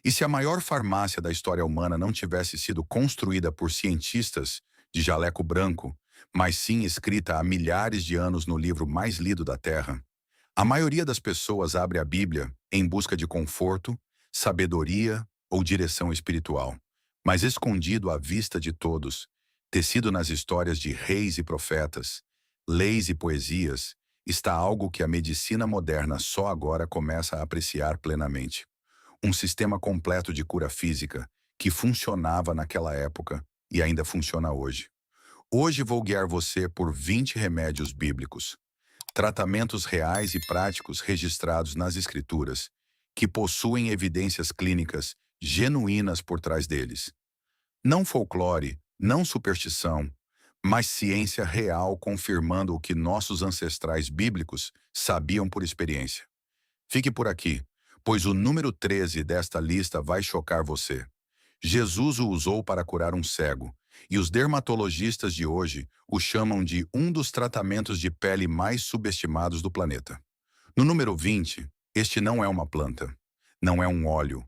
E se a maior farmácia da história humana não tivesse sido construída por cientistas de jaleco branco, mas sim escrita há milhares de anos no livro mais lido da Terra? A maioria das pessoas abre a Bíblia em busca de conforto, sabedoria ou direção espiritual. Mas escondido à vista de todos, tecido nas histórias de reis e profetas, leis e poesias, está algo que a medicina moderna só agora começa a apreciar plenamente. Um sistema completo de cura física que funcionava naquela época e ainda funciona hoje. Hoje vou guiar você por 20 remédios bíblicos, tratamentos reais e práticos registrados nas Escrituras, que possuem evidências clínicas genuínas por trás deles. Não folclore, não superstição, mas ciência real confirmando o que nossos ancestrais bíblicos sabiam por experiência. Fique por aqui, pois o número 13 desta lista vai chocar você. Jesus o usou para curar um cego, e os dermatologistas de hoje o chamam de um dos tratamentos de pele mais subestimados do planeta. No número 20, este não é uma planta, não é um óleo,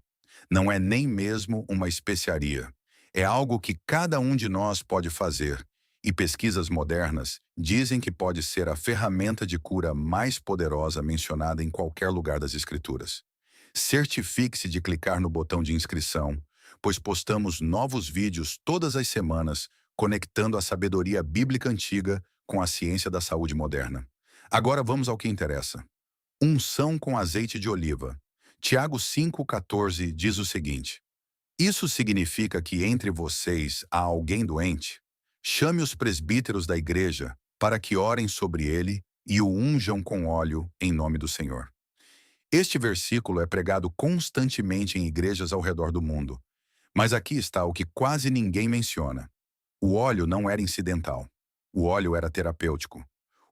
não é nem mesmo uma especiaria. É algo que cada um de nós pode fazer, e pesquisas modernas dizem que pode ser a ferramenta de cura mais poderosa mencionada em qualquer lugar das Escrituras. Certifique-se de clicar no botão de inscrição, pois postamos novos vídeos todas as semanas, conectando a sabedoria bíblica antiga com a ciência da saúde moderna. Agora vamos ao que interessa. Unção com azeite de oliva. Tiago 5,14 diz o seguinte: isso significa que entre vocês há alguém doente? Chame os presbíteros da igreja para que orem sobre ele e o unjam com óleo em nome do Senhor. Este versículo é pregado constantemente em igrejas ao redor do mundo. Mas aqui está o que quase ninguém menciona. O óleo não era incidental. O óleo era terapêutico.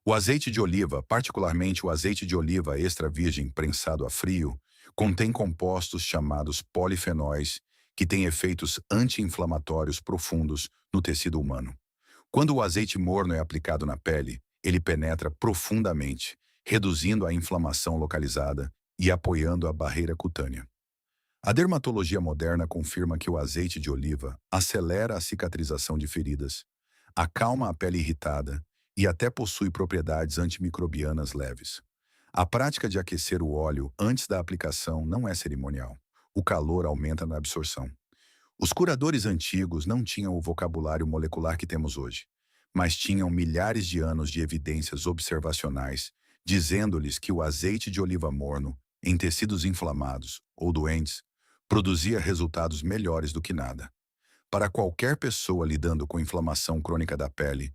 O azeite de oliva, particularmente o azeite de oliva extra virgem prensado a frio, contém compostos chamados polifenóis, que têm efeitos anti-inflamatórios profundos no tecido humano. Quando o azeite morno é aplicado na pele, ele penetra profundamente, reduzindo a inflamação localizada e apoiando a barreira cutânea. A dermatologia moderna confirma que o azeite de oliva acelera a cicatrização de feridas, acalma a pele irritada e até possui propriedades antimicrobianas leves. A prática de aquecer o óleo antes da aplicação não é cerimonial. O calor aumenta na absorção. Os curadores antigos não tinham o vocabulário molecular que temos hoje, mas tinham milhares de anos de evidências observacionais dizendo-lhes que o azeite de oliva morno, em tecidos inflamados ou doentes, produzia resultados melhores do que nada. Para qualquer pessoa lidando com inflamação crônica da pele,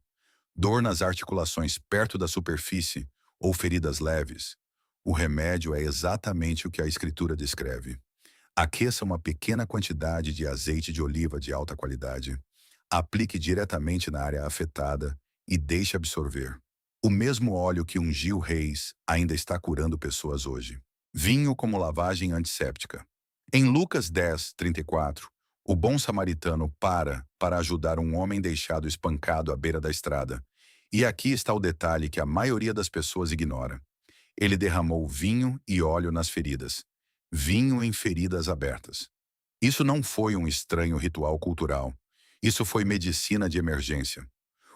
dor nas articulações perto da superfície ou feridas leves, o remédio é exatamente o que a Escritura descreve. Aqueça uma pequena quantidade de azeite de oliva de alta qualidade, aplique diretamente na área afetada e deixe absorver. O mesmo óleo que ungiu reis ainda está curando pessoas hoje. Vinho como lavagem antisséptica. Em Lucas 10:34, o bom samaritano para ajudar um homem deixado espancado à beira da estrada. E aqui está o detalhe que a maioria das pessoas ignora. Ele derramou vinho e óleo nas feridas. Vinho em feridas abertas. Isso não foi um estranho ritual cultural. Isso foi medicina de emergência.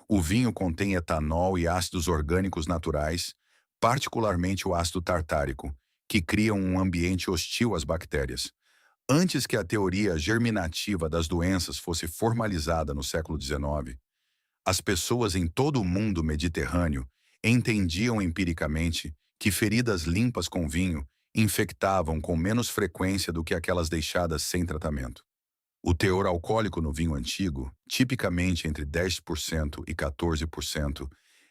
O vinho contém etanol e ácidos orgânicos naturais, particularmente o ácido tartárico, que criam um ambiente hostil às bactérias. Antes que a teoria germinativa das doenças fosse formalizada no século XIX, as pessoas em todo o mundo mediterrâneo entendiam empiricamente que feridas limpas com vinho infectavam com menos frequência do que aquelas deixadas sem tratamento. O teor alcoólico no vinho antigo, tipicamente entre 10% e 14%,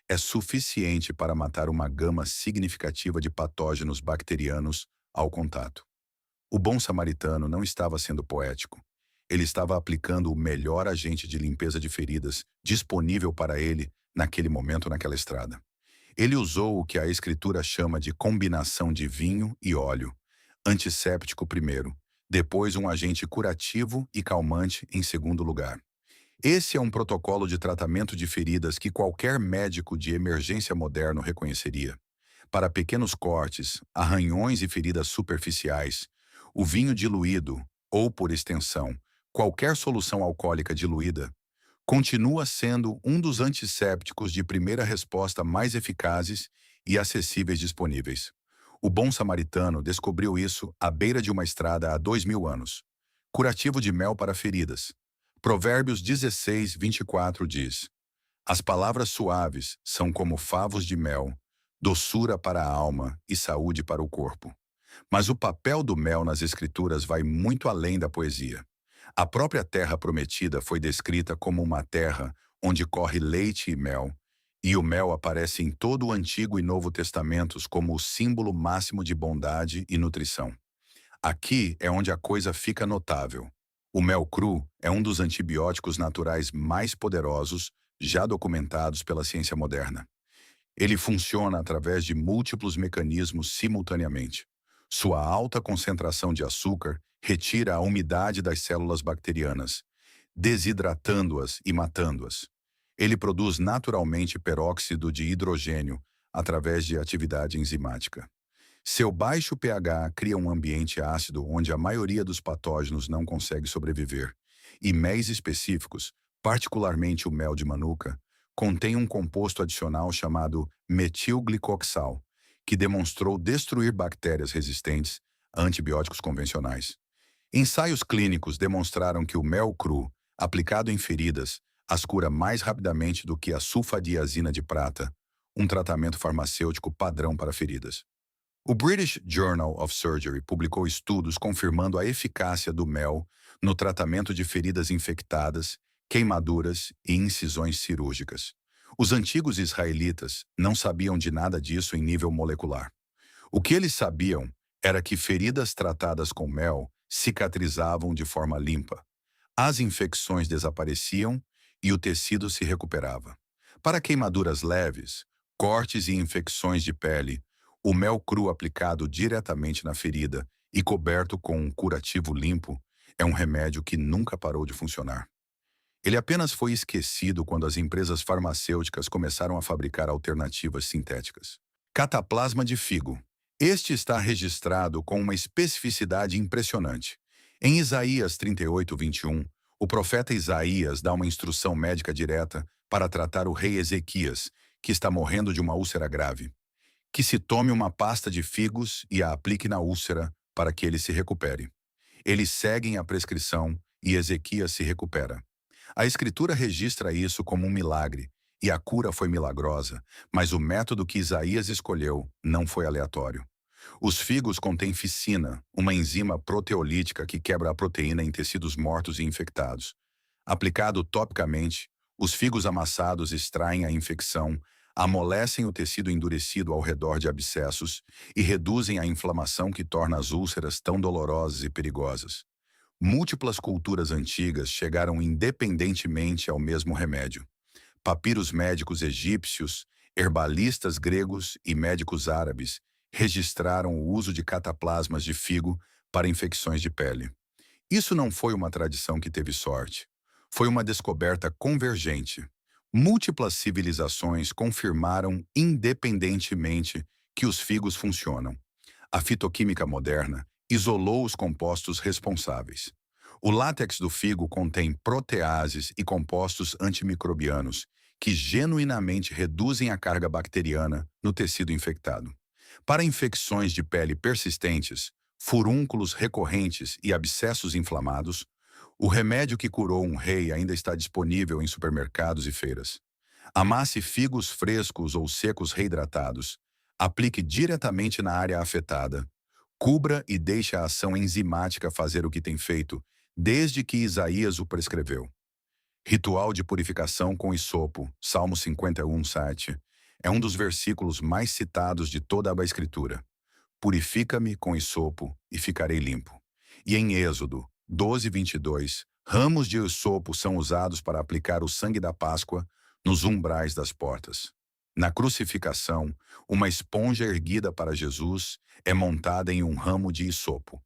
é suficiente para matar uma gama significativa de patógenos bacterianos ao contato. O bom samaritano não estava sendo poético. Ele estava aplicando o melhor agente de limpeza de feridas disponível para ele naquele momento naquela estrada. Ele usou o que a Escritura chama de combinação de vinho e óleo, antisséptico primeiro, depois um agente curativo e calmante em segundo lugar. Esse é um protocolo de tratamento de feridas que qualquer médico de emergência moderno reconheceria. Para pequenos cortes, arranhões e feridas superficiais, o vinho diluído, ou, por extensão, qualquer solução alcoólica diluída, continua sendo um dos antissépticos de primeira resposta mais eficazes e acessíveis disponíveis. O bom samaritano descobriu isso à beira de uma estrada há 2000 anos. Curativo de mel para feridas. Provérbios 16, 24 diz: As palavras suaves são como favos de mel, doçura para a alma e saúde para o corpo. Mas o papel do mel nas escrituras vai muito além da poesia. A própria terra prometida foi descrita como uma terra onde corre leite e mel, e o mel aparece em todo o Antigo e Novo Testamentos como o símbolo máximo de bondade e nutrição. Aqui é onde a coisa fica notável. O mel cru é um dos antibióticos naturais mais poderosos já documentados pela ciência moderna. Ele funciona através de múltiplos mecanismos simultaneamente. Sua alta concentração de açúcar retira a umidade das células bacterianas, desidratando-as e matando-as. Ele produz naturalmente peróxido de hidrogênio através de atividade enzimática. Seu baixo pH cria um ambiente ácido onde a maioria dos patógenos não consegue sobreviver, e méis específicos, particularmente o mel de manuka, contém um composto adicional chamado metilglicoxal, que demonstrou destruir bactérias resistentes a antibióticos convencionais. Ensaios clínicos demonstraram que o mel cru, aplicado em feridas, as cura mais rapidamente do que a sulfadiazina de prata, um tratamento farmacêutico padrão para feridas. O British Journal of Surgery publicou estudos confirmando a eficácia do mel no tratamento de feridas infectadas, queimaduras e incisões cirúrgicas. Os antigos israelitas não sabiam de nada disso em nível molecular. O que eles sabiam era que feridas tratadas com mel cicatrizavam de forma limpa. As infecções desapareciam e o tecido se recuperava. Para queimaduras leves, cortes e infecções de pele, o mel cru aplicado diretamente na ferida e coberto com um curativo limpo é um remédio que nunca parou de funcionar. Ele apenas foi esquecido quando as empresas farmacêuticas começaram a fabricar alternativas sintéticas. Cataplasma de figo. Este está registrado com uma especificidade impressionante. Em Isaías 38, 21, o profeta Isaías dá uma instrução médica direta para tratar o rei Ezequias, que está morrendo de uma úlcera grave. Que se tome uma pasta de figos e a aplique na úlcera para que ele se recupere. Eles seguem a prescrição e Ezequias se recupera. A Escritura registra isso como um milagre, e a cura foi milagrosa, mas o método que Isaías escolheu não foi aleatório. Os figos contêm ficina, uma enzima proteolítica que quebra a proteína em tecidos mortos e infectados. Aplicado topicamente, os figos amassados extraem a infecção, amolecem o tecido endurecido ao redor de abscessos e reduzem a inflamação que torna as úlceras tão dolorosas e perigosas. Múltiplas culturas antigas chegaram independentemente ao mesmo remédio. Papiros médicos egípcios, herbalistas gregos e médicos árabes registraram o uso de cataplasmas de figo para infecções de pele. Isso não foi uma tradição que teve sorte. Foi uma descoberta convergente. Múltiplas civilizações confirmaram independentemente que os figos funcionam. A fitoquímica moderna isolou os compostos responsáveis. O látex do figo contém proteases e compostos antimicrobianos que genuinamente reduzem a carga bacteriana no tecido infectado. Para infecções de pele persistentes, furúnculos recorrentes e abscessos inflamados, o remédio que curou um rei ainda está disponível em supermercados e feiras. Amasse figos frescos ou secos reidratados. Aplique diretamente na área afetada. Cubra e deixe a ação enzimática fazer o que tem feito, desde que Isaías o prescreveu. Ritual de purificação com hisopo, Salmo 51, 7, é um dos versículos mais citados de toda a Escritura. Purifica-me com hisopo e ficarei limpo. E em Êxodo 12, 22, ramos de hisopo são usados para aplicar o sangue da Páscoa nos umbrais das portas. Na crucificação, uma esponja erguida para Jesus é montada em um ramo de hisopo.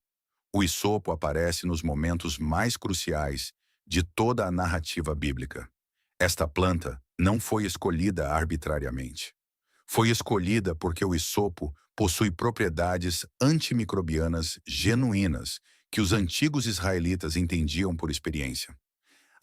O hisopo aparece nos momentos mais cruciais de toda a narrativa bíblica. Esta planta não foi escolhida arbitrariamente. Foi escolhida porque o hisopo possui propriedades antimicrobianas genuínas que os antigos israelitas entendiam por experiência.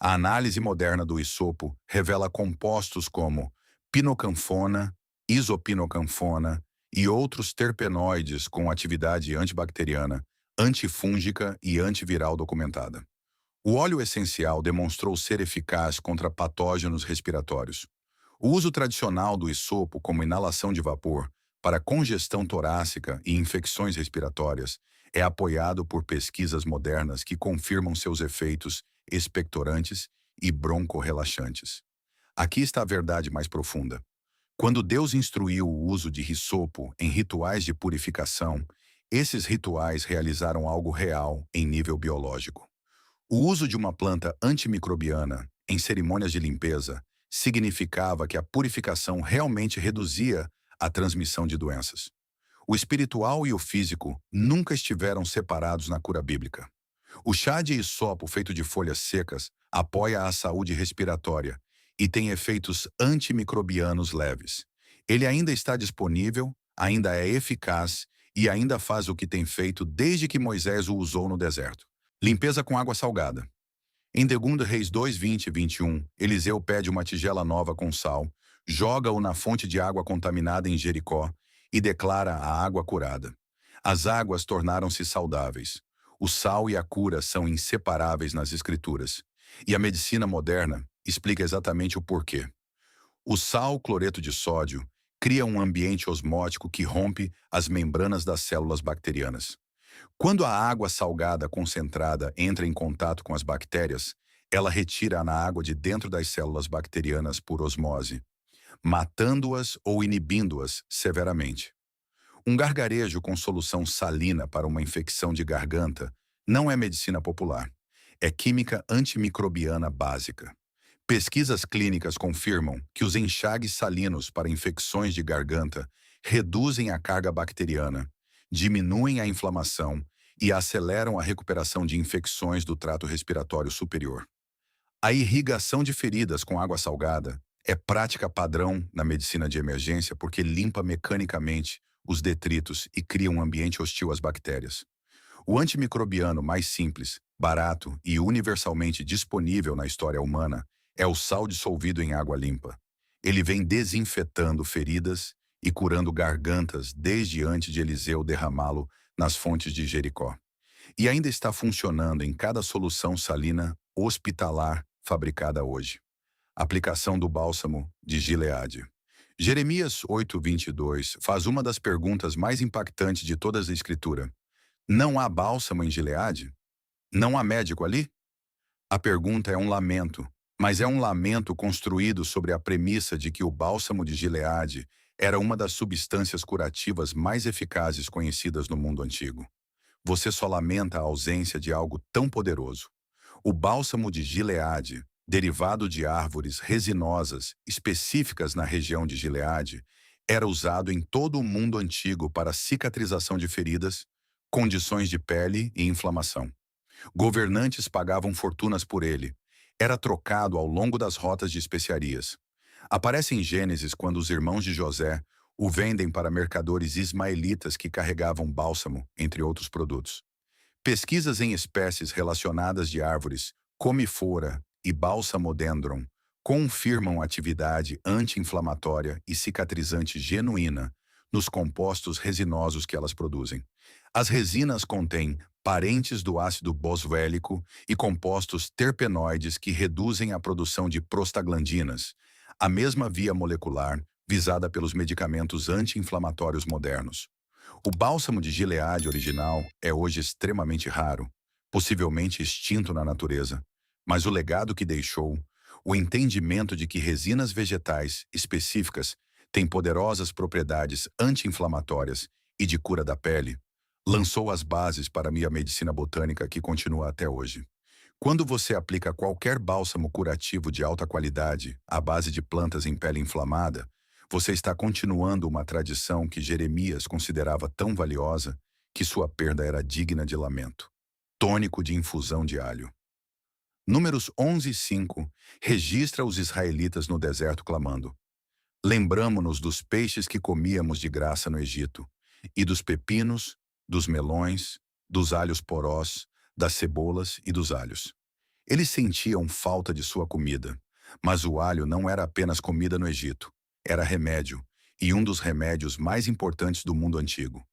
A análise moderna do isopo revela compostos como pinocanfona, isopinocanfona e outros terpenoides com atividade antibacteriana, antifúngica e antiviral documentada. O óleo essencial demonstrou ser eficaz contra patógenos respiratórios. O uso tradicional do isopo como inalação de vapor para congestão torácica e infecções respiratórias é apoiado por pesquisas modernas que confirmam seus efeitos expectorantes e broncorrelaxantes. Aqui está a verdade mais profunda. Quando Deus instruiu o uso de hisopo em rituais de purificação, esses rituais realizaram algo real em nível biológico. O uso de uma planta antimicrobiana em cerimônias de limpeza significava que a purificação realmente reduzia a transmissão de doenças. O espiritual e o físico nunca estiveram separados na cura bíblica. O chá de hisopo feito de folhas secas apoia a saúde respiratória e tem efeitos antimicrobianos leves. Ele ainda está disponível, ainda é eficaz e ainda faz o que tem feito desde que Moisés o usou no deserto. Limpeza com água salgada. Em 2 Reis 2, 20 e 21, Eliseu pede uma tigela nova com sal, joga-o na fonte de água contaminada em Jericó e declara a água curada. As águas tornaram-se saudáveis. O sal e a cura são inseparáveis nas Escrituras. E a medicina moderna explica exatamente o porquê. O sal cloreto de sódio cria um ambiente osmótico que rompe as membranas das células bacterianas. Quando a água salgada concentrada entra em contato com as bactérias, ela retira na água de dentro das células bacterianas por osmose, matando-as ou inibindo-as severamente. Um gargarejo com solução salina para uma infecção de garganta não é medicina popular. É química antimicrobiana básica. Pesquisas clínicas confirmam que os enxagues salinos para infecções de garganta reduzem a carga bacteriana, diminuem a inflamação e aceleram a recuperação de infecções do trato respiratório superior. A irrigação de feridas com água salgada é prática padrão na medicina de emergência porque limpa mecanicamente os detritos e cria um ambiente hostil às bactérias. O antimicrobiano mais simples, barato e universalmente disponível na história humana é o sal dissolvido em água limpa. Ele vem desinfetando feridas e curando gargantas desde antes de Eliseu derramá-lo nas fontes de Jericó. E ainda está funcionando em cada solução salina hospitalar fabricada hoje. Aplicação do bálsamo de Gileade. Jeremias 8:22 faz uma das perguntas mais impactantes de toda a Escritura. Não há bálsamo em Gileade? Não há médico ali? A pergunta é um lamento, mas é um lamento construído sobre a premissa de que o bálsamo de Gileade era uma das substâncias curativas mais eficazes conhecidas no mundo antigo. Você só lamenta a ausência de algo tão poderoso. O bálsamo de Gileade, derivado de árvores resinosas específicas na região de Gileade, era usado em todo o mundo antigo para cicatrização de feridas, condições de pele e inflamação. Governantes pagavam fortunas por ele. Era trocado ao longo das rotas de especiarias. Aparece em Gênesis quando os irmãos de José o vendem para mercadores ismaelitas que carregavam bálsamo, entre outros produtos. Pesquisas em espécies relacionadas de árvores, comifora e bálsamodendron, confirmam atividade anti-inflamatória e cicatrizante genuína nos compostos resinosos que elas produzem. As resinas contêm parentes do ácido boswellico e compostos terpenoides que reduzem a produção de prostaglandinas, a mesma via molecular visada pelos medicamentos anti-inflamatórios modernos. O bálsamo de Gileade original é hoje extremamente raro, possivelmente extinto na natureza, mas o legado que deixou, o entendimento de que resinas vegetais específicas têm poderosas propriedades anti-inflamatórias e de cura da pele, lançou as bases para a minha medicina botânica que continua até hoje. Quando você aplica qualquer bálsamo curativo de alta qualidade à base de plantas em pele inflamada, você está continuando uma tradição que Jeremias considerava tão valiosa que sua perda era digna de lamento. Tônico de infusão de alho. Números 11:5 registra os israelitas no deserto clamando: Lembramo-nos dos peixes que comíamos de graça no Egito, e dos pepinos, dos melões, dos alhos porós, das cebolas e dos alhos. Eles sentiam falta de sua comida, mas o alho não era apenas comida no Egito, era remédio, e um dos remédios mais importantes do mundo antigo.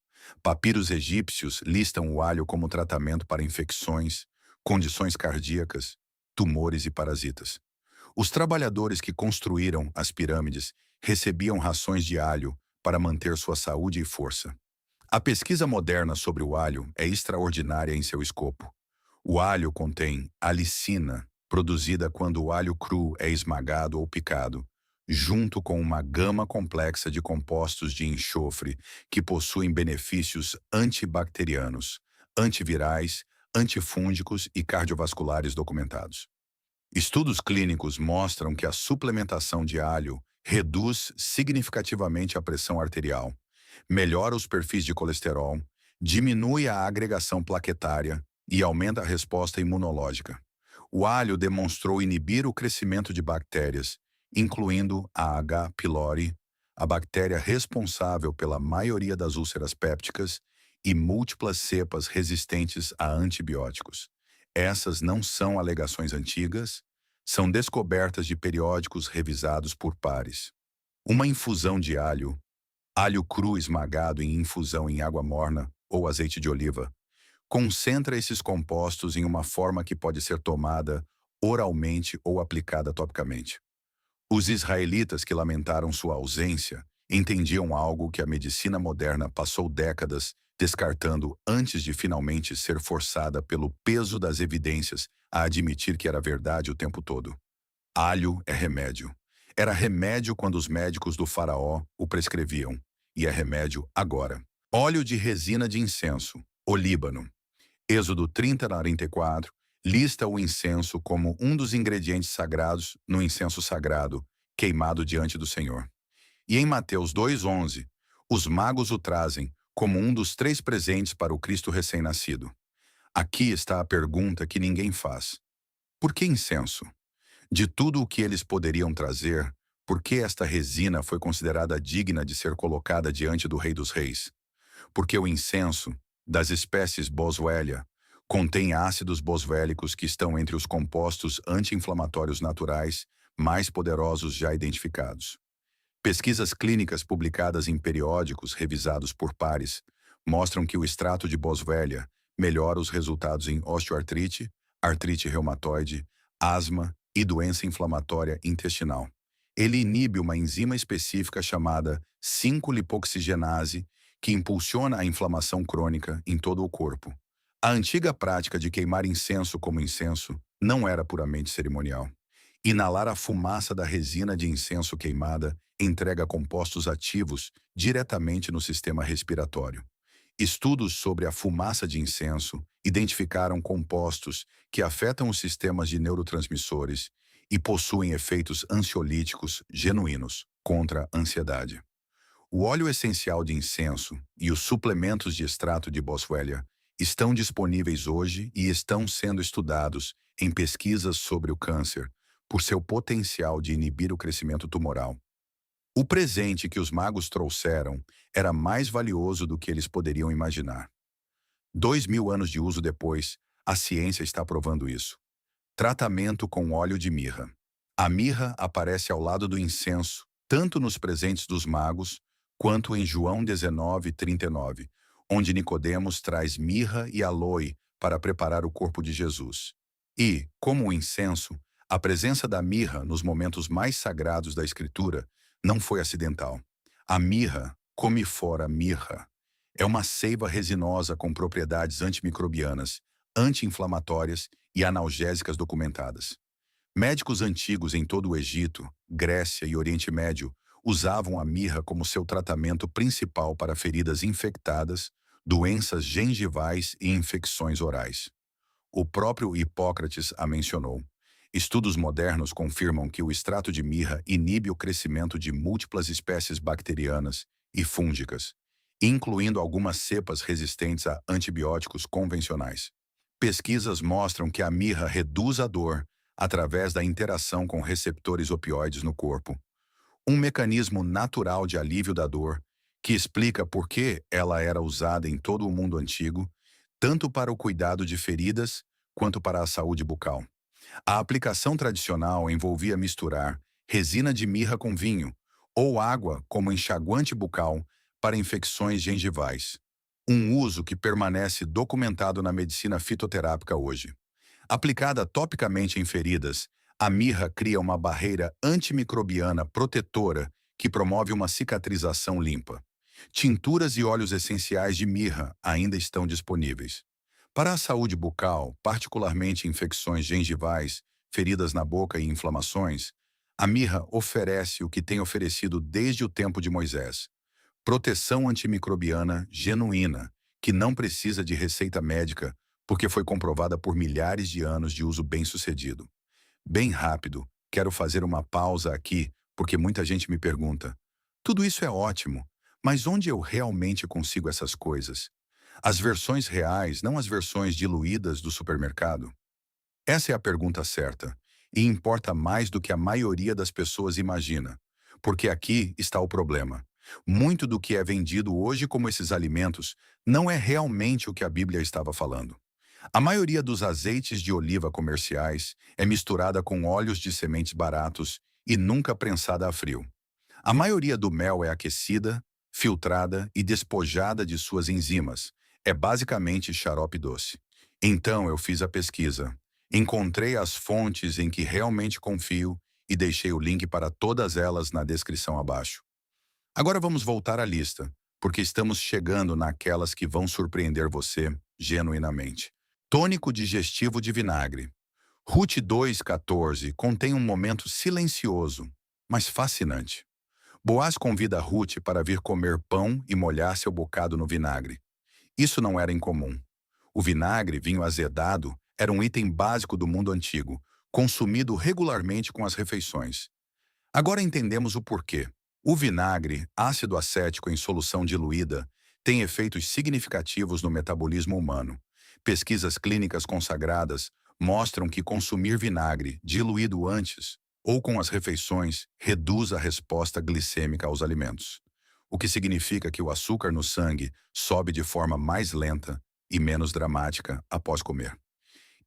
Papiros egípcios listam o alho como tratamento para infecções, condições cardíacas, tumores e parasitas. Os trabalhadores que construíram as pirâmides recebiam rações de alho para manter sua saúde e força. A pesquisa moderna sobre o alho é extraordinária em seu escopo. O alho contém alicina, produzida quando o alho cru é esmagado ou picado, junto com uma gama complexa de compostos de enxofre que possuem benefícios antibacterianos, antivirais, antifúngicos e cardiovasculares documentados. Estudos clínicos mostram que a suplementação de alho reduz significativamente a pressão arterial, melhora os perfis de colesterol, diminui a agregação plaquetária e aumenta a resposta imunológica. O alho demonstrou inibir o crescimento de bactérias, incluindo a H. pylori, a bactéria responsável pela maioria das úlceras pépticas, e múltiplas cepas resistentes a antibióticos. Essas não são alegações antigas, são descobertas de periódicos revisados por pares. Uma infusão de alho, alho cru esmagado em infusão em água morna ou azeite de oliva, concentra esses compostos em uma forma que pode ser tomada oralmente ou aplicada topicamente. Os israelitas que lamentaram sua ausência entendiam algo que a medicina moderna passou décadas descartando antes de finalmente ser forçada pelo peso das evidências a admitir que era verdade o tempo todo. Alho é remédio. Era remédio quando os médicos do faraó o prescreviam, e é remédio agora. Óleo de resina de incenso, o Líbano. Êxodo 30:44 lista o incenso como um dos ingredientes sagrados no incenso sagrado, queimado diante do Senhor. E em Mateus 2:11, os magos o trazem como um dos 3 presentes para o Cristo recém-nascido. Aqui está a pergunta que ninguém faz. Por que incenso? De tudo o que eles poderiam trazer, por que esta resina foi considerada digna de ser colocada diante do Rei dos Reis? Porque o incenso, das espécies Boswellia, contém ácidos boswélicos que estão entre os compostos anti-inflamatórios naturais mais poderosos já identificados. Pesquisas clínicas publicadas em periódicos revisados por pares mostram que o extrato de Boswellia melhora os resultados em osteoartrite, artrite reumatoide, asma e doença inflamatória intestinal. Ele inibe uma enzima específica chamada 5-lipoxigenase, que impulsiona a inflamação crônica em todo o corpo. A antiga prática de queimar incenso como incenso não era puramente cerimonial. Inalar a fumaça da resina de incenso queimada entrega compostos ativos diretamente no sistema respiratório. Estudos sobre a fumaça de incenso identificaram compostos que afetam os sistemas de neurotransmissores e possuem efeitos ansiolíticos genuínos contra a ansiedade. O óleo essencial de incenso e os suplementos de extrato de Boswellia estão disponíveis hoje e estão sendo estudados em pesquisas sobre o câncer por seu potencial de inibir o crescimento tumoral. O presente que os magos trouxeram era mais valioso do que eles poderiam imaginar. 2000 anos de uso depois, a ciência está provando isso. Tratamento com óleo de mirra. A mirra aparece ao lado do incenso, tanto nos presentes dos magos, quanto em João 19:39, onde Nicodemos traz mirra e aloe para preparar o corpo de Jesus. E, como o incenso, a presença da mirra nos momentos mais sagrados da Escritura não foi acidental. A mirra, comifora mirra, é uma seiva resinosa com propriedades antimicrobianas, anti-inflamatórias e analgésicas documentadas. Médicos antigos em todo o Egito, Grécia e Oriente Médio usavam a mirra como seu tratamento principal para feridas infectadas, doenças gengivais e infecções orais. O próprio Hipócrates a mencionou. Estudos modernos confirmam que o extrato de mirra inibe o crescimento de múltiplas espécies bacterianas e fúngicas, incluindo algumas cepas resistentes a antibióticos convencionais. Pesquisas mostram que a mirra reduz a dor através da interação com receptores opioides no corpo, um mecanismo natural de alívio da dor que explica por que ela era usada em todo o mundo antigo, tanto para o cuidado de feridas quanto para a saúde bucal. A aplicação tradicional envolvia misturar resina de mirra com vinho ou água como enxaguante bucal para infecções gengivais. Um uso que permanece documentado na medicina fitoterápica hoje. Aplicada topicamente em feridas, a mirra cria uma barreira antimicrobiana protetora que promove uma cicatrização limpa. Tinturas e óleos essenciais de mirra ainda estão disponíveis. Para a saúde bucal, particularmente infecções gengivais, feridas na boca e inflamações, a mirra oferece o que tem oferecido desde o tempo de Moisés: proteção antimicrobiana genuína, que não precisa de receita médica, porque foi comprovada por milhares de anos de uso bem-sucedido. Bem rápido, quero fazer uma pausa aqui, porque muita gente me pergunta: tudo isso é ótimo, mas onde eu realmente consigo essas coisas? As versões reais, não as versões diluídas do supermercado? Essa é a pergunta certa, e importa mais do que a maioria das pessoas imagina, porque aqui está o problema. Muito do que é vendido hoje como esses alimentos não é realmente o que a Bíblia estava falando. A maioria dos azeites de oliva comerciais é misturada com óleos de sementes baratos e nunca prensada a frio. A maioria do mel é aquecida, filtrada e despojada de suas enzimas. É basicamente xarope doce. Então eu fiz a pesquisa. Encontrei as fontes em que realmente confio e deixei o link para todas elas na descrição abaixo. Agora vamos voltar à lista, porque estamos chegando naquelas que vão surpreender você genuinamente. Tônico digestivo de vinagre. Ruth 2,14 contém um momento silencioso, mas fascinante. Boaz convida Ruth para vir comer pão e molhar seu bocado no vinagre. Isso não era incomum. O vinagre, vinho azedado, era um item básico do mundo antigo, consumido regularmente com as refeições. Agora entendemos o porquê. O vinagre, ácido acético em solução diluída, tem efeitos significativos no metabolismo humano. Pesquisas clínicas consagradas mostram que consumir vinagre diluído antes ou com as refeições reduz a resposta glicêmica aos alimentos, o que significa que o açúcar no sangue sobe de forma mais lenta e menos dramática após comer.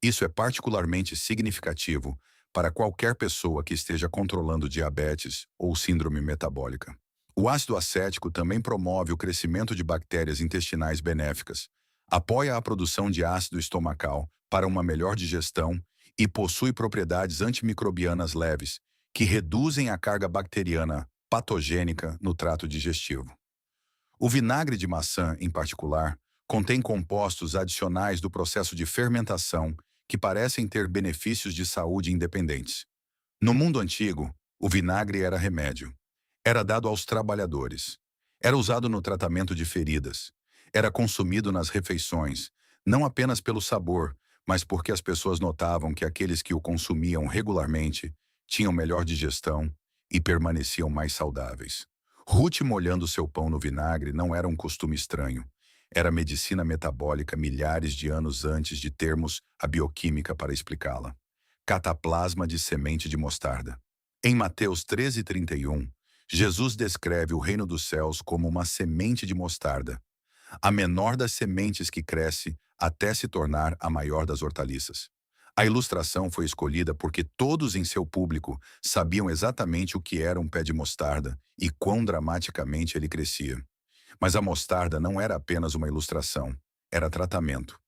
Isso é particularmente significativo para qualquer pessoa que esteja controlando diabetes ou síndrome metabólica. O ácido acético também promove o crescimento de bactérias intestinais benéficas, apoia a produção de ácido estomacal para uma melhor digestão e possui propriedades antimicrobianas leves, que reduzem a carga bacteriana patogênica no trato digestivo. O vinagre de maçã, em particular, contém compostos adicionais do processo de fermentação que parecem ter benefícios de saúde independentes. No mundo antigo, o vinagre era remédio. Era dado aos trabalhadores. Era usado no tratamento de feridas. Era consumido nas refeições, não apenas pelo sabor, mas porque as pessoas notavam que aqueles que o consumiam regularmente tinham melhor digestão e permaneciam mais saudáveis. Ruth molhando seu pão no vinagre não era um costume estranho. Era medicina metabólica milhares de anos antes de termos a bioquímica para explicá-la. Cataplasma de semente de mostarda. Em Mateus 13:31, Jesus descreve o reino dos céus como uma semente de mostarda, a menor das sementes que cresce até se tornar a maior das hortaliças. A ilustração foi escolhida porque todos em seu público sabiam exatamente o que era um pé de mostarda e quão dramaticamente ele crescia. Mas a mostarda não era apenas uma ilustração, era tratamento.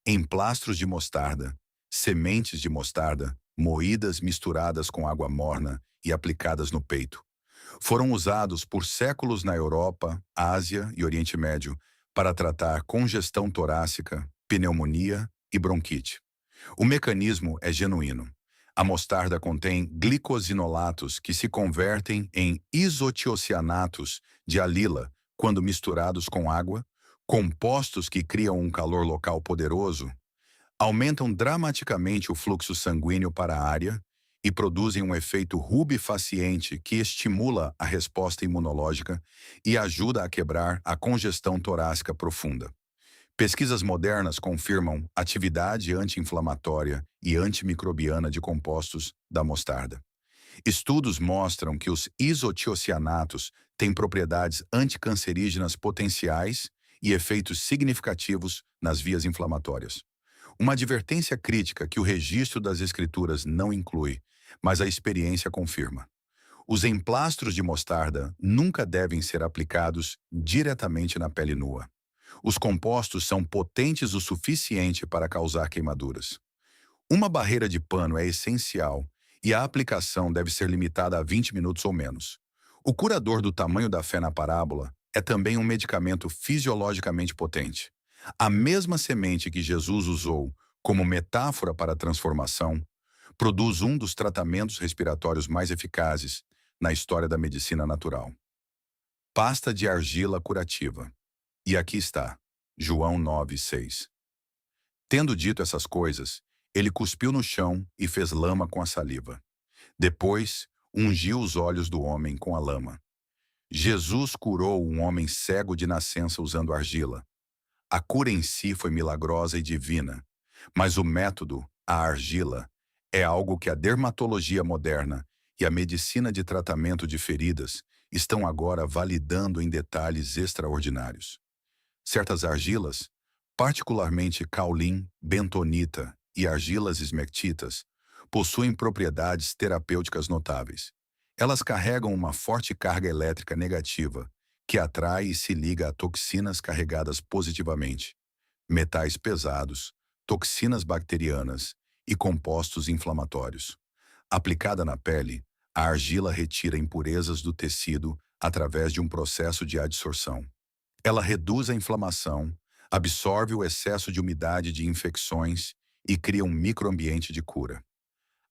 Emplastros de mostarda, sementes de mostarda, moídas misturadas com água morna e aplicadas no peito. Foram usados por séculos na Europa, Ásia e Oriente Médio para tratar congestão torácica, pneumonia e bronquite. O mecanismo é genuíno. A mostarda contém glicosinolatos que se convertem em isotiocianatos de alila quando misturados com água, compostos que criam um calor local poderoso, aumentam dramaticamente o fluxo sanguíneo para a área e produzem um efeito rubefaciente que estimula a resposta imunológica e ajuda a quebrar a congestão torácica profunda. Pesquisas modernas confirmam atividade anti-inflamatória e antimicrobiana de compostos da mostarda. Estudos mostram que os isotiocianatos têm propriedades anticancerígenas potenciais e efeitos significativos nas vias inflamatórias. Uma advertência crítica que o registro das escrituras não inclui, mas a experiência confirma. Os emplastros de mostarda nunca devem ser aplicados diretamente na pele nua. Os compostos são potentes o suficiente para causar queimaduras. Uma barreira de pano é essencial e a aplicação deve ser limitada a 20 minutos ou menos. O curador do tamanho da fé na parábola é também um medicamento fisiologicamente potente. A mesma semente que Jesus usou como metáfora para a transformação produz um dos tratamentos respiratórios mais eficazes na história da medicina natural. Pasta de argila curativa. E aqui está, João 9:6. Tendo dito essas coisas, ele cuspiu no chão e fez lama com a saliva. Depois, ungiu os olhos do homem com a lama. Jesus curou um homem cego de nascença usando argila. A cura em si foi milagrosa e divina, mas o método, a argila, é algo que a dermatologia moderna e a medicina de tratamento de feridas estão agora validando em detalhes extraordinários. Certas argilas, particularmente caulim, bentonita e argilas esmectitas, possuem propriedades terapêuticas notáveis. Elas carregam uma forte carga elétrica negativa, que atrai e se liga a toxinas carregadas positivamente, metais pesados, toxinas bacterianas e compostos inflamatórios. Aplicada na pele, a argila retira impurezas do tecido através de um processo de adsorção. Ela reduz a inflamação, absorve o excesso de umidade de infecções e cria um microambiente de cura.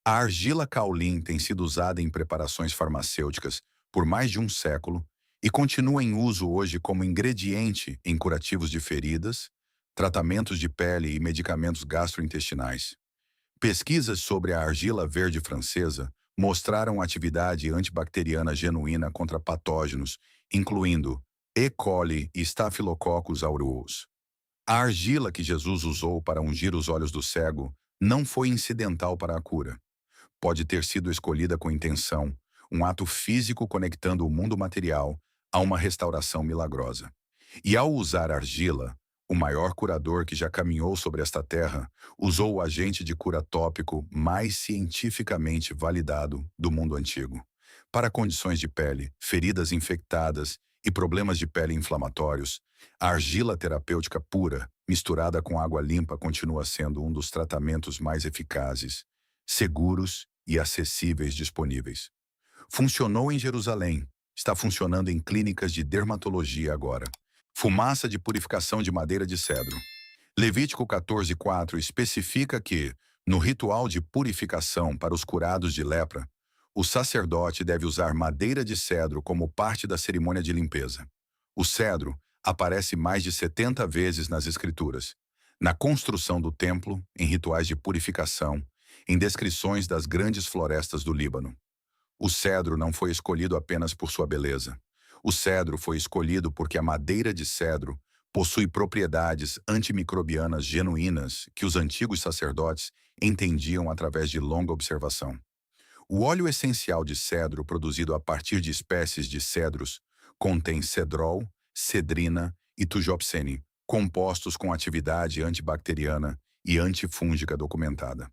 A argila caulim tem sido usada em preparações farmacêuticas por mais de um século e continua em uso hoje como ingrediente em curativos de feridas, tratamentos de pele e medicamentos gastrointestinais. Pesquisas sobre a argila verde francesa mostraram atividade antibacteriana genuína contra patógenos, incluindo E. coli e Staphylococcus aureus. A argila que Jesus usou para ungir os olhos do cego não foi incidental para a cura. Pode ter sido escolhida com intenção, um ato físico conectando o mundo material a uma restauração milagrosa. E ao usar argila, o maior curador que já caminhou sobre esta terra usou o agente de cura tópico mais cientificamente validado do mundo antigo. Para condições de pele, feridas infectadas e problemas de pele inflamatórios, a argila terapêutica pura, misturada com água limpa, continua sendo um dos tratamentos mais eficazes, seguros e acessíveis disponíveis. Funcionou em Jerusalém, está funcionando em clínicas de dermatologia agora. Fumaça de purificação de madeira de cedro. Levítico 14:4 especifica que, no ritual de purificação para os curados de lepra, o sacerdote deve usar madeira de cedro como parte da cerimônia de limpeza. O cedro aparece mais de 70 vezes nas Escrituras, na construção do templo, em rituais de purificação, em descrições das grandes florestas do Líbano. O cedro não foi escolhido apenas por sua beleza. O cedro foi escolhido porque a madeira de cedro possui propriedades antimicrobianas genuínas que os antigos sacerdotes entendiam através de longa observação. O óleo essencial de cedro produzido a partir de espécies de cedros contém cedrol, cedrina e tujopsene, compostos com atividade antibacteriana e antifúngica documentada.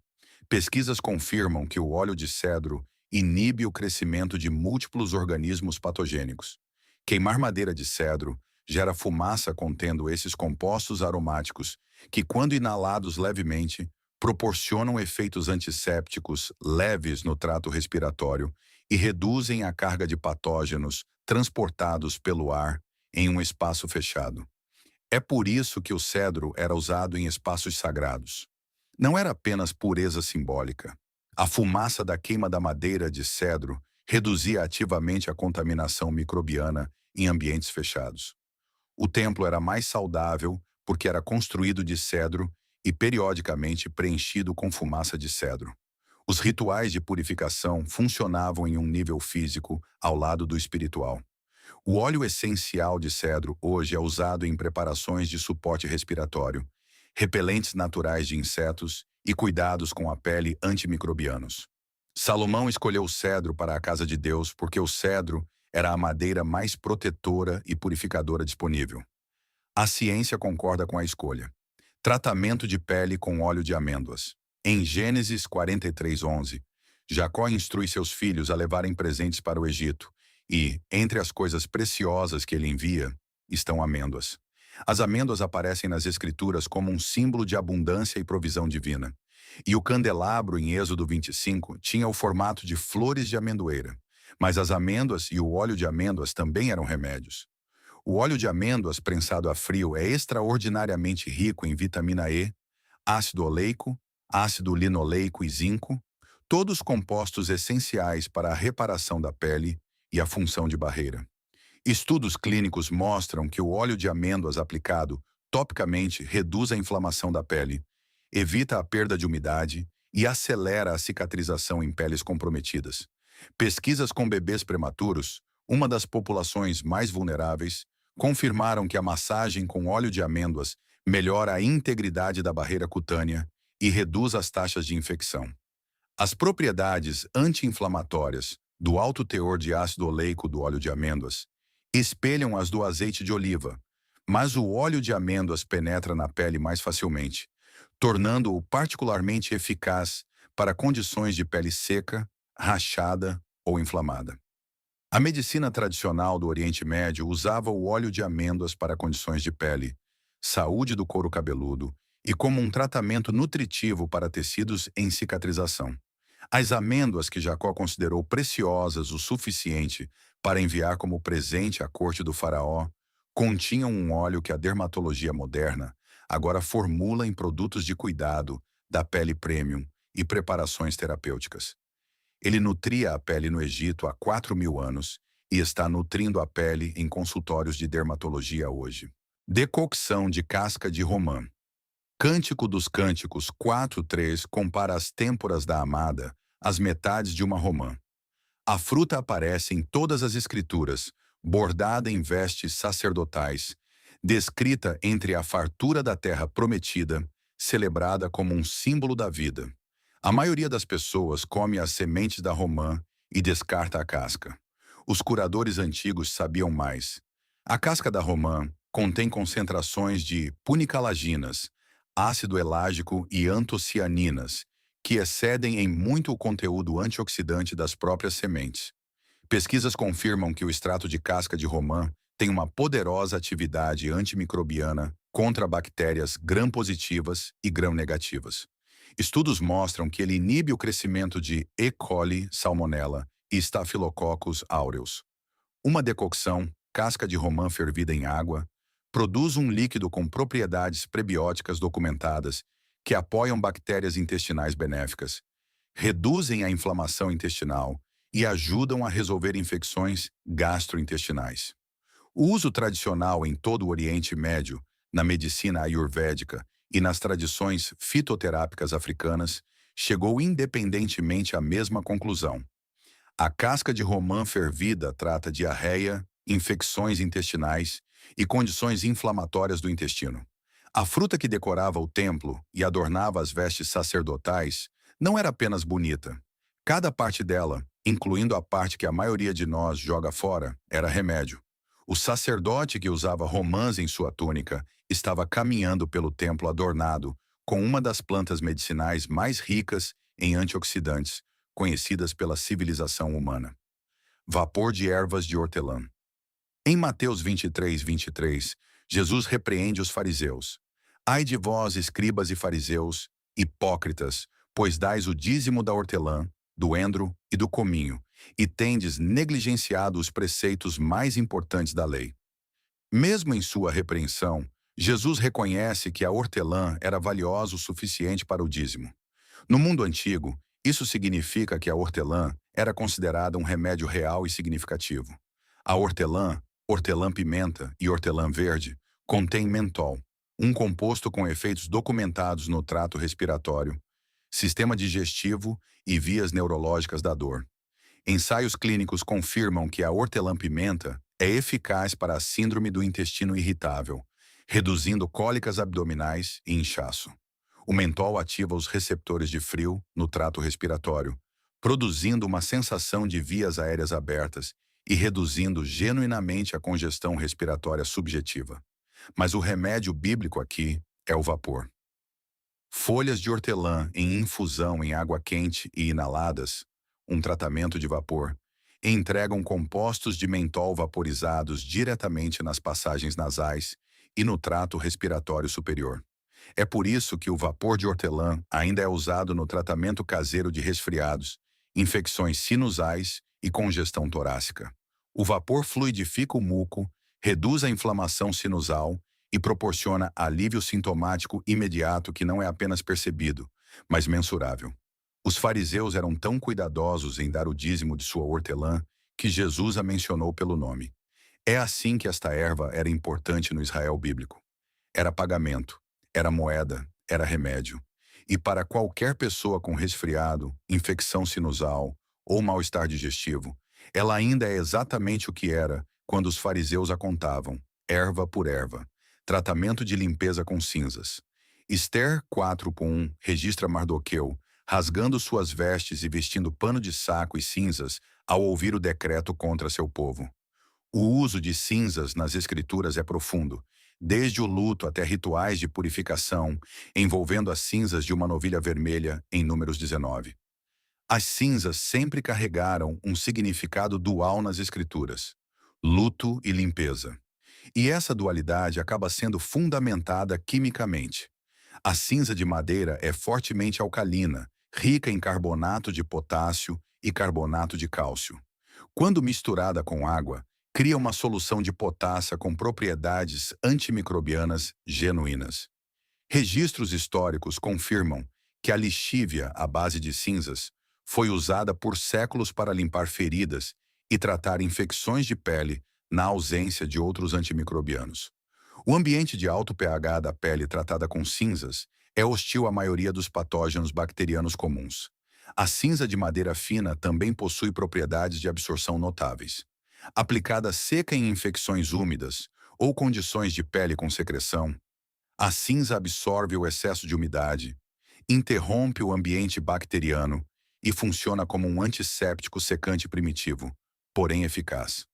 Pesquisas confirmam que o óleo de cedro inibe o crescimento de múltiplos organismos patogênicos. Queimar madeira de cedro gera fumaça contendo esses compostos aromáticos que, quando inalados levemente, proporcionam efeitos antissépticos leves no trato respiratório e reduzem a carga de patógenos transportados pelo ar em um espaço fechado. É por isso que o cedro era usado em espaços sagrados. Não era apenas pureza simbólica. A fumaça da queima da madeira de cedro reduzia ativamente a contaminação microbiana em ambientes fechados. O templo era mais saudável porque era construído de cedro e periodicamente preenchido com fumaça de cedro. Os rituais de purificação funcionavam em um nível físico ao lado do espiritual. O óleo essencial de cedro hoje é usado em preparações de suporte respiratório, repelentes naturais de insetos e cuidados com a pele antimicrobianos. Salomão escolheu o cedro para a casa de Deus porque o cedro era a madeira mais protetora e purificadora disponível. A ciência concorda com a escolha. Tratamento de pele com óleo de amêndoas. Em Gênesis 43:11, Jacó instrui seus filhos a levarem presentes para o Egito, e, entre as coisas preciosas que ele envia, estão amêndoas. As amêndoas aparecem nas Escrituras como um símbolo de abundância e provisão divina. E o candelabro, em Êxodo 25, tinha o formato de flores de amendoeira. Mas as amêndoas e o óleo de amêndoas também eram remédios. O óleo de amêndoas prensado a frio é extraordinariamente rico em vitamina E, ácido oleico, ácido linoleico e zinco, todos compostos essenciais para a reparação da pele e a função de barreira. Estudos clínicos mostram que o óleo de amêndoas aplicado topicamente reduz a inflamação da pele, evita a perda de umidade e acelera a cicatrização em peles comprometidas. Pesquisas com bebês prematuros, uma das populações mais vulneráveis, confirmaram que a massagem com óleo de amêndoas melhora a integridade da barreira cutânea e reduz as taxas de infecção. As propriedades anti-inflamatórias do alto teor de ácido oleico do óleo de amêndoas espelham as do azeite de oliva, mas o óleo de amêndoas penetra na pele mais facilmente, tornando-o particularmente eficaz para condições de pele seca, rachada ou inflamada. A medicina tradicional do Oriente Médio usava o óleo de amêndoas para condições de pele, saúde do couro cabeludo e como um tratamento nutritivo para tecidos em cicatrização. As amêndoas que Jacó considerou preciosas o suficiente para enviar como presente à corte do faraó continham um óleo que a dermatologia moderna agora formula em produtos de cuidado da pele premium e preparações terapêuticas. Ele nutria a pele no Egito há 4.000 anos e está nutrindo a pele em consultórios de dermatologia hoje. Decocção de casca de romã. Cântico dos Cânticos 4:3 compara as têmporas da amada às metades de uma romã. A fruta aparece em todas as escrituras, bordada em vestes sacerdotais, descrita entre a fartura da terra prometida, celebrada como um símbolo da vida. A maioria das pessoas come as sementes da romã e descarta a casca. Os curadores antigos sabiam mais. A casca da romã contém concentrações de punicalaginas, ácido elágico e antocianinas, que excedem em muito o conteúdo antioxidante das próprias sementes. Pesquisas confirmam que o extrato de casca de romã tem uma poderosa atividade antimicrobiana contra bactérias gram-positivas e gram-negativas. Estudos mostram que ele inibe o crescimento de E. coli, salmonella e Staphylococcus aureus. Uma decocção, casca de romã fervida em água, produz um líquido com propriedades prebióticas documentadas que apoiam bactérias intestinais benéficas, reduzem a inflamação intestinal e ajudam a resolver infecções gastrointestinais. O uso tradicional em todo o Oriente Médio, na medicina ayurvédica e nas tradições fitoterápicas africanas, chegou independentemente à mesma conclusão. A casca de romã fervida trata diarreia, infecções intestinais e condições inflamatórias do intestino. A fruta que decorava o templo e adornava as vestes sacerdotais não era apenas bonita. Cada parte dela, incluindo a parte que a maioria de nós joga fora, era remédio. O sacerdote que usava romãs em sua túnica estava caminhando pelo templo adornado com uma das plantas medicinais mais ricas em antioxidantes, conhecidas pela civilização humana. Vapor de ervas de hortelã. Em Mateus 23:23, Jesus repreende os fariseus. Ai de vós, escribas e fariseus, hipócritas, pois dais o dízimo da hortelã, do endro e do cominho, e tendes negligenciado os preceitos mais importantes da lei. Mesmo em sua repreensão, Jesus reconhece que a hortelã era valiosa o suficiente para o dízimo. No mundo antigo, isso significa que a hortelã era considerada um remédio real e significativo. A hortelã, hortelã-pimenta e hortelã-verde contém mentol, um composto com efeitos documentados no trato respiratório, sistema digestivo e vias neurológicas da dor. Ensaios clínicos confirmam que a hortelã-pimenta é eficaz para a síndrome do intestino irritável, reduzindo cólicas abdominais e inchaço. O mentol ativa os receptores de frio no trato respiratório, produzindo uma sensação de vias aéreas abertas e reduzindo genuinamente a congestão respiratória subjetiva. Mas o remédio bíblico aqui é o vapor. Folhas de hortelã em infusão em água quente e inaladas, um tratamento de vapor, entregam compostos de mentol vaporizados diretamente nas passagens nasais e no trato respiratório superior. É por isso que o vapor de hortelã ainda é usado no tratamento caseiro de resfriados, infecções sinusais e congestão torácica. O vapor fluidifica o muco, reduz a inflamação sinusal e proporciona alívio sintomático imediato que não é apenas percebido, mas mensurável. Os fariseus eram tão cuidadosos em dar o dízimo de sua hortelã que Jesus a mencionou pelo nome. É assim que esta erva era importante no Israel bíblico. Era pagamento, era moeda, era remédio. E para qualquer pessoa com resfriado, infecção sinusal ou mal-estar digestivo, ela ainda é exatamente o que era quando os fariseus a contavam, erva por erva, tratamento de limpeza com cinzas. Esther 4:1 registra Mardoqueu rasgando suas vestes e vestindo pano de saco e cinzas ao ouvir o decreto contra seu povo. O uso de cinzas nas escrituras é profundo, desde o luto até rituais de purificação, envolvendo as cinzas de uma novilha vermelha em Números 19. As cinzas sempre carregaram um significado dual nas escrituras: luto e limpeza. E essa dualidade acaba sendo fundamentada quimicamente. A cinza de madeira é fortemente alcalina, rica em carbonato de potássio e carbonato de cálcio. Quando misturada com água, cria uma solução de potássio com propriedades antimicrobianas genuínas. Registros históricos confirmam que a lixívia à base de cinzas foi usada por séculos para limpar feridas e tratar infecções de pele na ausência de outros antimicrobianos. O ambiente de alto pH da pele tratada com cinzas é hostil à maioria dos patógenos bacterianos comuns. A cinza de madeira fina também possui propriedades de absorção notáveis. Aplicada seca em infecções úmidas ou condições de pele com secreção, a cinza absorve o excesso de umidade, interrompe o ambiente bacteriano e funciona como um antisséptico secante primitivo, porém eficaz.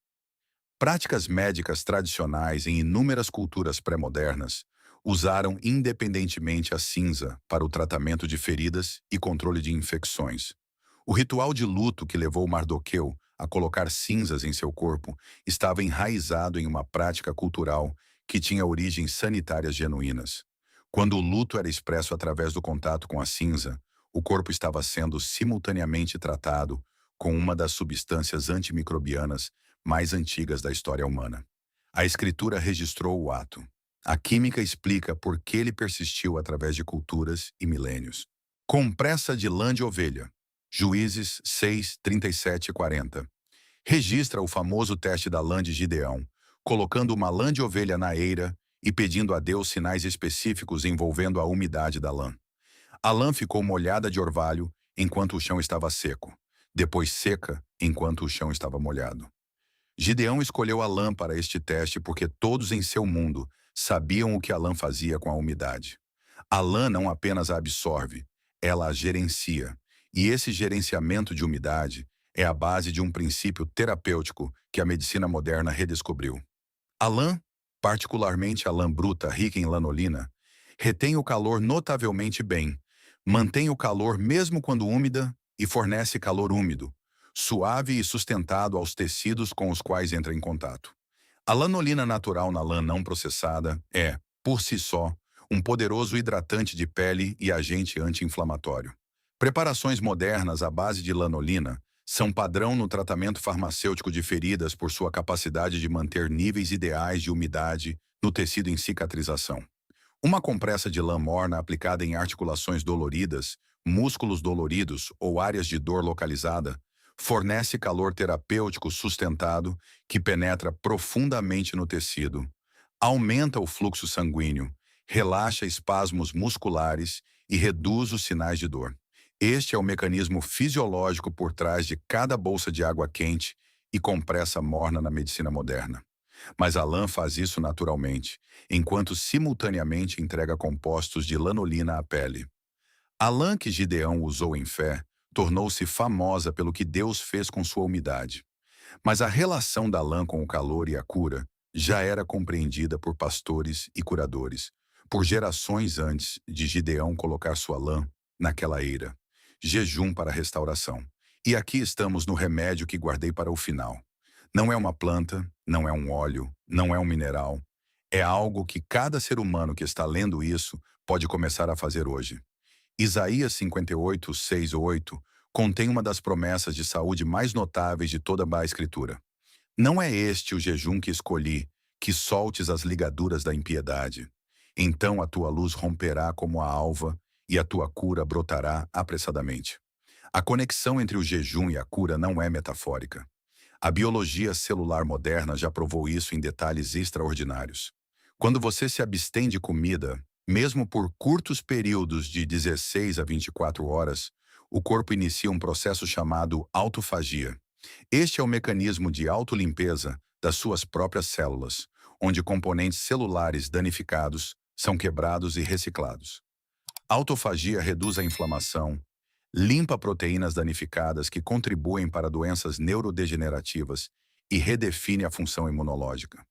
Práticas médicas tradicionais em inúmeras culturas pré-modernas usaram independentemente a cinza para o tratamento de feridas e controle de infecções. O ritual de luto que levou Mardoqueu a colocar cinzas em seu corpo estava enraizado em uma prática cultural que tinha origens sanitárias genuínas. Quando o luto era expresso através do contato com a cinza, o corpo estava sendo simultaneamente tratado com uma das substâncias antimicrobianas mais antigas da história humana. A escritura registrou o ato. A química explica por que ele persistiu através de culturas e milênios. Compressa de lã de ovelha. Juízes 6, 37 e 40. Registra o famoso teste da lã de Gideão, colocando uma lã de ovelha na eira e pedindo a Deus sinais específicos envolvendo a umidade da lã. A lã ficou molhada de orvalho enquanto o chão estava seco, depois seca enquanto o chão estava molhado. Gideão escolheu a lã para este teste porque todos em seu mundo sabiam o que a lã fazia com a umidade. A lã não apenas a absorve, ela a gerencia. E esse gerenciamento de umidade é a base de um princípio terapêutico que a medicina moderna redescobriu. A lã, particularmente a lã bruta rica em lanolina, retém o calor notavelmente bem, mantém o calor mesmo quando úmida e fornece calor úmido, suave e sustentado aos tecidos com os quais entra em contato. A lanolina natural na lã não processada é, por si só, um poderoso hidratante de pele e agente anti-inflamatório. Preparações modernas à base de lanolina são padrão no tratamento farmacêutico de feridas por sua capacidade de manter níveis ideais de umidade no tecido em cicatrização. Uma compressa de lã morna aplicada em articulações doloridas, músculos doloridos ou áreas de dor localizada fornece calor terapêutico sustentado que penetra profundamente no tecido, aumenta o fluxo sanguíneo, relaxa espasmos musculares e reduz os sinais de dor. Este é o mecanismo fisiológico por trás de cada bolsa de água quente e compressa morna na medicina moderna. Mas a lã faz isso naturalmente, enquanto simultaneamente entrega compostos de lanolina à pele. A lã que Gideão usou em fé tornou-se famosa pelo que Deus fez com sua umidade. Mas a relação da lã com o calor e a cura já era compreendida por pastores e curadores, por gerações antes de Gideão colocar sua lã naquela eira. Jejum para restauração. E aqui estamos no remédio que guardei para o final. Não é uma planta, não é um óleo, não é um mineral. É algo que cada ser humano que está lendo isso pode começar a fazer hoje. Isaías 58, 6 ou 8 contém uma das promessas de saúde mais notáveis de toda a Escritura. Não é este o jejum que escolhi, que soltes as ligaduras da impiedade. Então a tua luz romperá como a alva, e a tua cura brotará apressadamente. A conexão entre o jejum e a cura não é metafórica. A biologia celular moderna já provou isso em detalhes extraordinários. Quando você se abstém de comida, mesmo por curtos períodos de 16 a 24 horas, o corpo inicia um processo chamado autofagia. Este é o mecanismo de autolimpeza das suas próprias células, onde componentes celulares danificados são quebrados e reciclados. A autofagia reduz a inflamação, limpa proteínas danificadas que contribuem para doenças neurodegenerativas e redefine a função imunológica.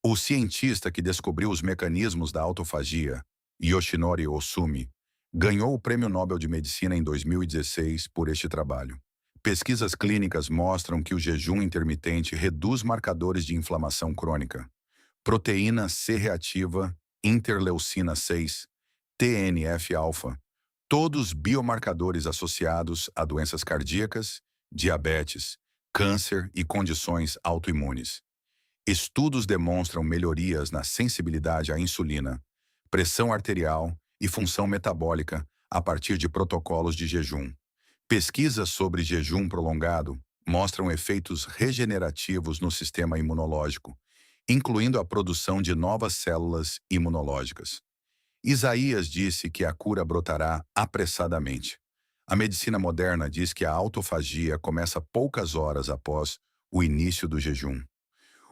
O cientista que descobriu os mecanismos da autofagia, Yoshinori Ohsumi, ganhou o Prêmio Nobel de Medicina em 2016 por este trabalho. Pesquisas clínicas mostram que o jejum intermitente reduz marcadores de inflamação crônica, proteína C reativa, interleucina 6, TNF-alfa, todos biomarcadores associados a doenças cardíacas, diabetes, câncer e condições autoimunes. Estudos demonstram melhorias na sensibilidade à insulina, pressão arterial e função metabólica a partir de protocolos de jejum. Pesquisas sobre jejum prolongado mostram efeitos regenerativos no sistema imunológico, incluindo a produção de novas células imunológicas. Isaías disse que a cura brotará apressadamente. A medicina moderna diz que a autofagia começa poucas horas após o início do jejum.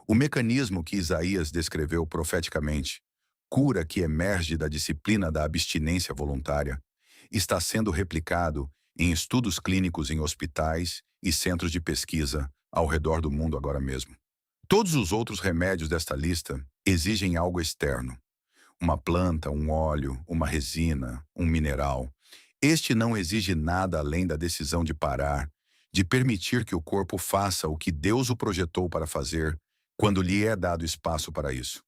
O mecanismo que Isaías descreveu profeticamente, cura que emerge da disciplina da abstinência voluntária, está sendo replicado em estudos clínicos em hospitais e centros de pesquisa ao redor do mundo agora mesmo. Todos os outros remédios desta lista exigem algo externo. Uma planta, um óleo, uma resina, um mineral. Este não exige nada além da decisão de parar, de permitir que o corpo faça o que Deus o projetou para fazer, quando lhe é dado espaço para isso.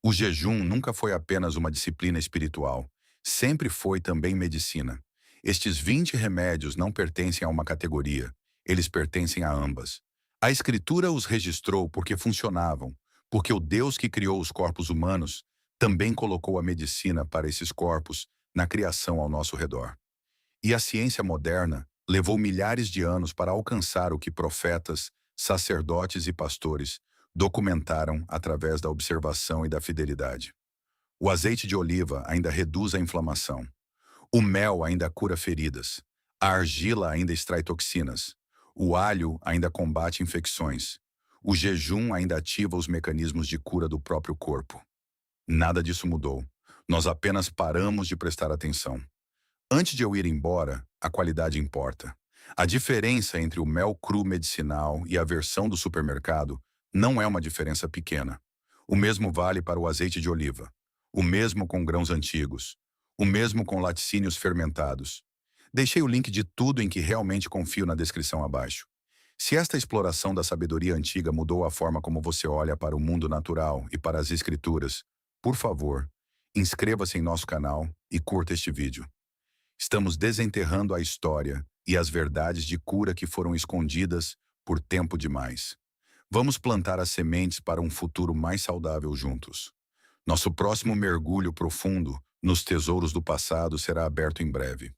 O jejum nunca foi apenas uma disciplina espiritual, sempre foi também medicina. Estes 20 remédios não pertencem a uma categoria, eles pertencem a ambas. A Escritura os registrou porque funcionavam, porque o Deus que criou os corpos humanos também colocou a medicina para esses corpos na criação ao nosso redor. E a ciência moderna levou milhares de anos para alcançar o que profetas, sacerdotes e pastores documentaram através da observação e da fidelidade. O azeite de oliva ainda reduz a inflamação. O mel ainda cura feridas. A argila ainda extrai toxinas. O alho ainda combate infecções. O jejum ainda ativa os mecanismos de cura do próprio corpo. Nada disso mudou. Nós apenas paramos de prestar atenção. Antes de eu ir embora, a qualidade importa. A diferença entre o mel cru medicinal e a versão do supermercado não é uma diferença pequena. O mesmo vale para o azeite de oliva. O mesmo com grãos antigos. O mesmo com laticínios fermentados. Deixei o link de tudo em que realmente confio na descrição abaixo. Se esta exploração da sabedoria antiga mudou a forma como você olha para o mundo natural e para as escrituras, por favor, inscreva-se em nosso canal e curta este vídeo. Estamos desenterrando a história e as verdades de cura que foram escondidas por tempo demais. Vamos plantar as sementes para um futuro mais saudável juntos. Nosso próximo mergulho profundo nos tesouros do passado será aberto em breve.